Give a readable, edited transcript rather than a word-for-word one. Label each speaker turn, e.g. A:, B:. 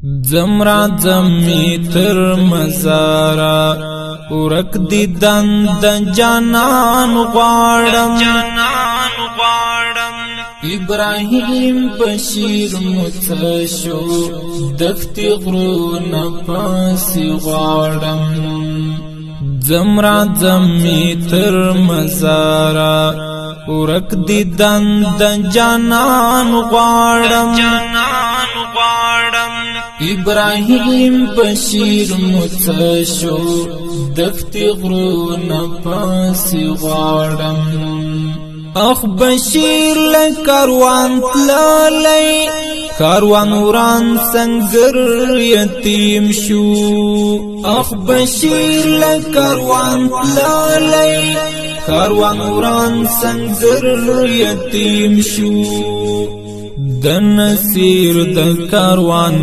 A: زمرا زمی تر مزارا ورک دی دند جانان غواړم ابراهیم بشیر متشو دختی غرونه پاسی غواړم زمرا زمی تر مزارا ورک دی دند جانان غواړم ابراهیم بشیر متشو دختی غرونه پاسی غواړم اخ بشیر لکاروان تلالی کاروان وران سنگر یتیم شو اخ بشیر لکاروان تلالی کاروان وران سنگر یتیم شو د نصیر د کاروان